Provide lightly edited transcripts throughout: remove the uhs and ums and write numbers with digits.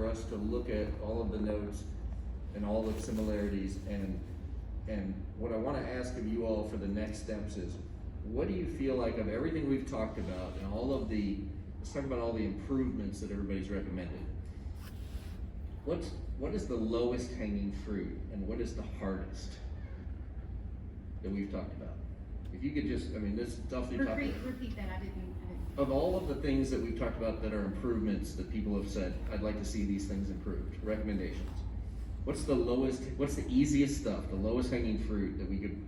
for us to look at all of the notes and all the similarities, and what I wanna ask of you all for the next steps is, what do you feel like of everything we've talked about and all of the, let's talk about all the improvements that everybody's recommended. What is the lowest hanging fruit and what is the hardest that we've talked about? If you could just, I mean, this stuff we talked about. Repeat that, I didn't. Of all of the things that we've talked about that are improvements that people have said, I'd like to see these things improved, recommendations. What's the easiest stuff, the lowest hanging fruit that we could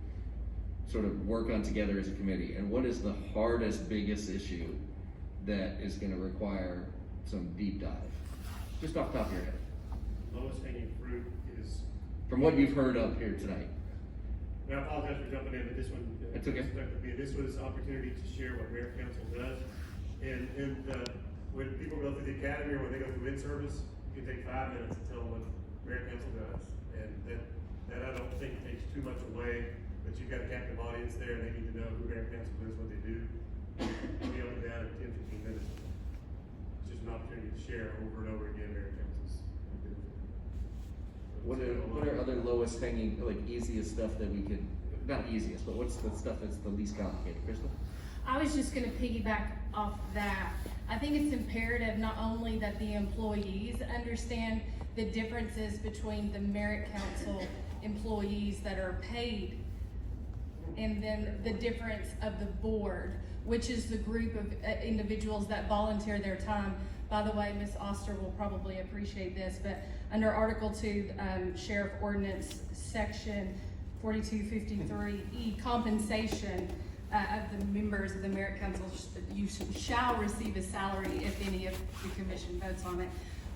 sort of work on together as a committee? And what is the hardest, biggest issue that is gonna require some deep dive? Just off the top of your head. Lowest hanging fruit is. From what you've heard up here tonight. And I apologize for jumping in, but this one. That's okay. This was an opportunity to share what Mayor Council does. And when people go through the academy or when they go through in-service, you can take 5 minutes to tell them what Mayor Council does. And that I don't think takes too much away, but you've got a captive audience there and they need to know who Mayor Council is, what they do. Be up and down in 10, 15 minutes. It's just an opportunity to share over and over again Mayor Council's. What are other lowest hanging, like easiest stuff that we could, not easiest, but what's the stuff that's the least complicated, Crystal? I was just gonna piggyback off that. I think it's imperative not only that the employees understand the differences between the Merit Council employees that are paid and then the difference of the board, which is the group of individuals that volunteer their time. By the way, Ms. Oster will probably appreciate this, but under Article 2, Sheriff Ordinance Section 4253E, compensation of the members of the Merit Council, you shall receive a salary if any of the commission votes on it.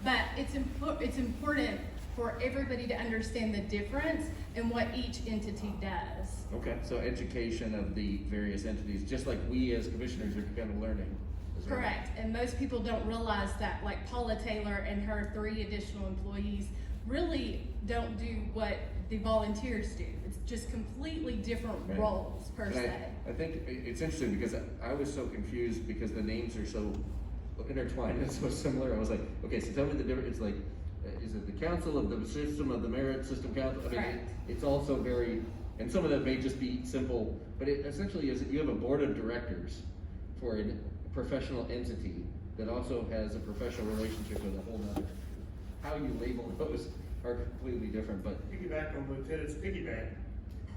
But it's important for everybody to understand the difference and what each entity does. Okay, so education of the various entities, just like we as commissioners are kind of learning. Correct, and most people don't realize that, like Paula Taylor and her 3 additional employees really don't do what the volunteers do. It's just completely different roles per se. I think it's interesting because I was so confused because the names are so intertwined and so similar. I was like, okay, so tell me the difference. It's like, is it the council of the system of the merit system council? I mean, it's also very, and some of that may just be simple, but it essentially is that you have a board of directors for a professional entity that also has a professional relationship with a whole nother. How you label those are completely different, but. Piggyback on Lieutenant's piggyback,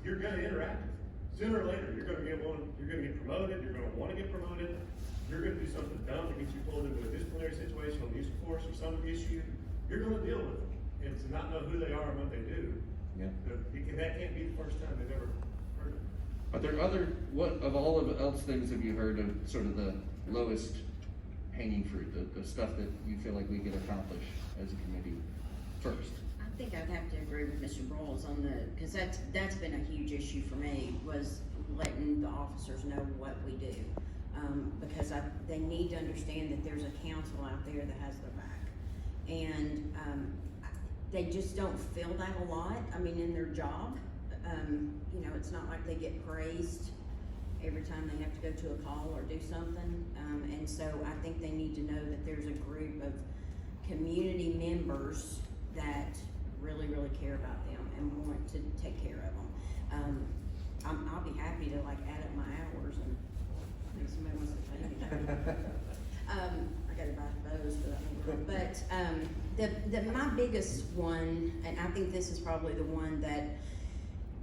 you're gonna interact. Sooner or later, you're gonna get promoted, you're gonna wanna get promoted, you're gonna do something dumb to get you pulled into a disciplinary situation on the use of force or some issue, you're gonna deal with it. And to not know who they are and what they do, that can't be the first time they've ever heard it. Are there what of all of else things have you heard of sort of the lowest hanging fruit, the stuff that you feel like we could accomplish as a committee first? I think I'd have to agree with Mr. Broyles on because that's been a huge issue for me, was letting the officers know what we do. Because they need to understand that there's a council out there that has their back. And they just don't feel that a lot, in their job. It's not like they get praised every time they have to go to a call or do something. And so I think they need to know that there's a group of community members that really, really care about them and want to take care of them. I'll be happy to add up my hours and if somebody wants to pay me that. I gotta buy those for that. But my biggest one, and I think this is probably the one that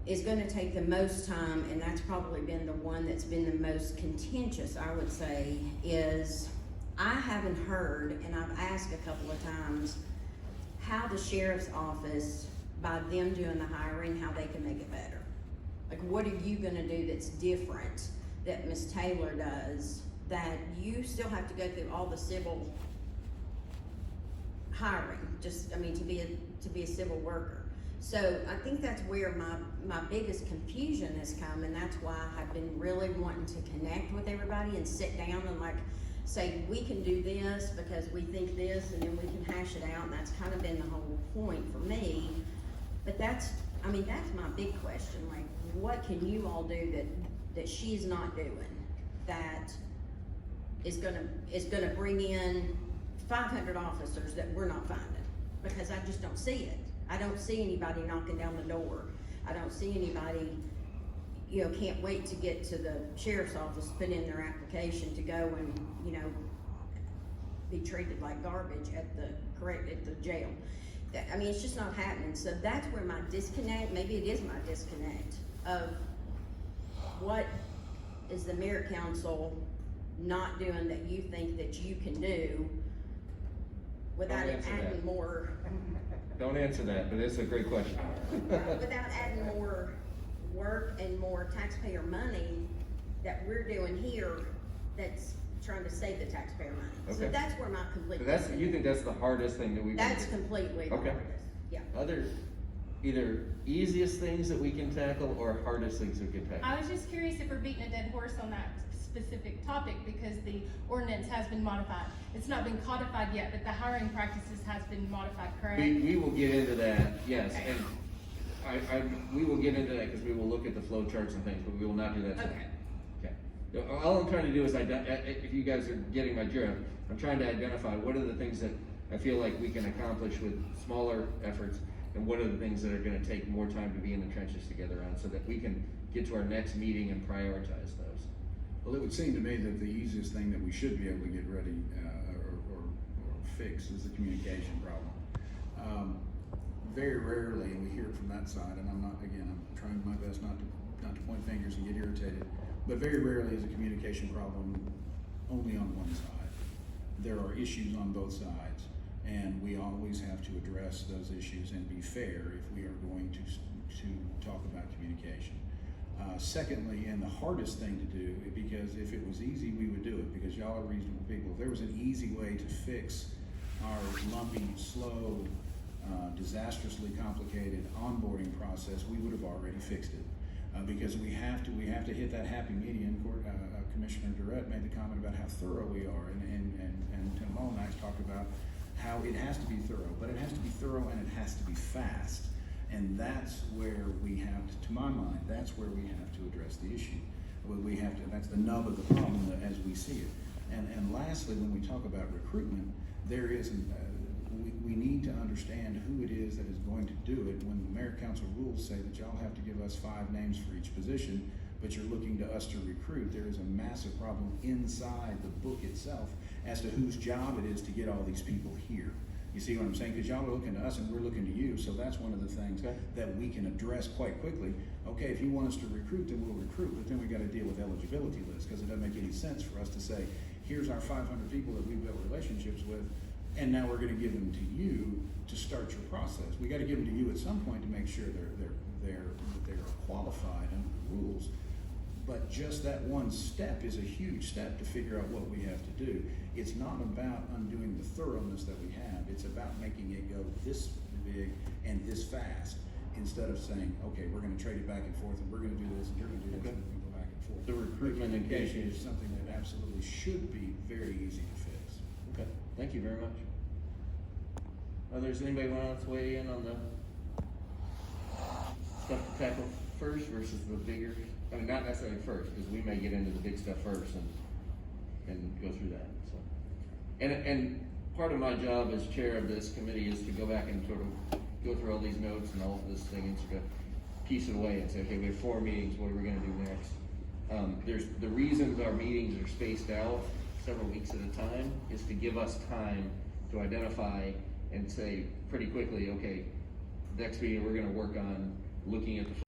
is gonna take the most time, and that's probably been the one that's been the most contentious, I would say, is I haven't heard, and I've asked a couple of times, how the sheriff's office, by them doing the hiring, how they can make it better. What are you gonna do that's different that Ms. Taylor does, that you still have to go through all the civil hiring, to be a civil worker. So I think that's where my biggest confusion has come, and that's why I've been really wanting to connect with everybody and sit down and say, we can do this because we think this, and then we can hash it out, and that's kind of been the whole point for me. But that's my big question, what can you all do that she's not doing, that is gonna bring in 500 officers that we're not finding? because I just don't see it. I don't see anybody knocking down the door. I don't see anybody, you know, can't wait to get to the sheriff's office, put in their application to go and, you know, be treated like garbage at the jail. I mean, it's just not happening. So that's where my disconnect, maybe it is my disconnect of what is the merit council not doing that you think that you can do without Don't it answer adding that. more, Don't answer that, but it's a great question. without adding more work and more taxpayer money that we're doing here that's trying to save the taxpayer money. So Okay. that's where my complete. So that's, you think that's the hardest thing that we can That's do? completely the Okay. hardest, yeah. Other, either easiest things that we can tackle or hardest things we can tackle? I was just curious if we're beating a dead horse on that specific topic, because the ordinance has been modified. It's not been codified yet, but the hiring practices has been modified, correct? We will get into that, yes, Okay. and we will get into that because we will look at the flow charts and things, but we will not do that tonight. Okay. Okay. All I'm trying to do is, if you guys are getting my drift, I'm trying to identify what are the things that I feel like we can accomplish with smaller efforts, and what are the things that are gonna take more time to be in the trenches together on, so that we can get to our next meeting and prioritize those. Well, it would seem to me that the easiest thing that we should be able to get ready, or fix is the communication problem. Very rarely, and we hear it from that side, and I'm trying my best not to point fingers and get irritated, but very rarely is a communication problem only on one side. There are issues on both sides, and we always have to address those issues and be fair if we are going to talk about communication. Secondly, and the hardest thing to do, because if it was easy, we would do it, because y'all are reasonable people. If there was an easy way to fix our lumpy, slow, disastrously complicated onboarding process, we would have already fixed it. Because we have to hit that happy median. Commissioner Durrett made the comment about how thorough we are, and Tim Mull and I talked about how it has to be thorough, but it has to be thorough and it has to be fast. And that's where we have to my mind, that's where we have to address the issue. That's the nub of the problem as we see it. And lastly, when we talk about recruitment, there is, we need to understand who it is that is going to do it. When the Merit Council rules say that y'all have to give us 5 names for each position, but you're looking to us to recruit, there is a massive problem inside the book itself as to whose job it is to get all these people here. You see what I'm saying? Because y'all are looking to us and we're looking to you, so that's one of the things that we can address quite quickly. Okay, if you want us to recruit, then we'll recruit, but then we gotta deal with eligibility lists, because it doesn't make any sense for us to say, here's our 500 people that we've built relationships with, and now we're gonna give them to you to start your process. We gotta give them to you at some point to make sure they're qualified under the rules. But just that one step is a huge step to figure out what we have to do. It's not about undoing the thoroughness that we have. It's about making it go this big and this fast, instead of saying, okay, we're gonna trade it back and forth, and we're gonna do this, and you're gonna do this, and we can go back and forth. The recruitment and Communication is engagement. something that absolutely should be very easy to fix. Okay, thank you very much. Others, anybody want to weigh in on the stuff to tackle first versus the bigger? I mean, not necessarily first, because we may get into the big stuff first and go through that, so. And part of my job as chair of this committee is to go back and sort of go through all these notes and all of this thing and sort of piece it away and say, okay, we have 4 meetings, what are we gonna do next? There's, the reasons our meetings are spaced out several weeks at a time is to give us time to identify and say pretty quickly, okay, next meeting, we're gonna work on looking at the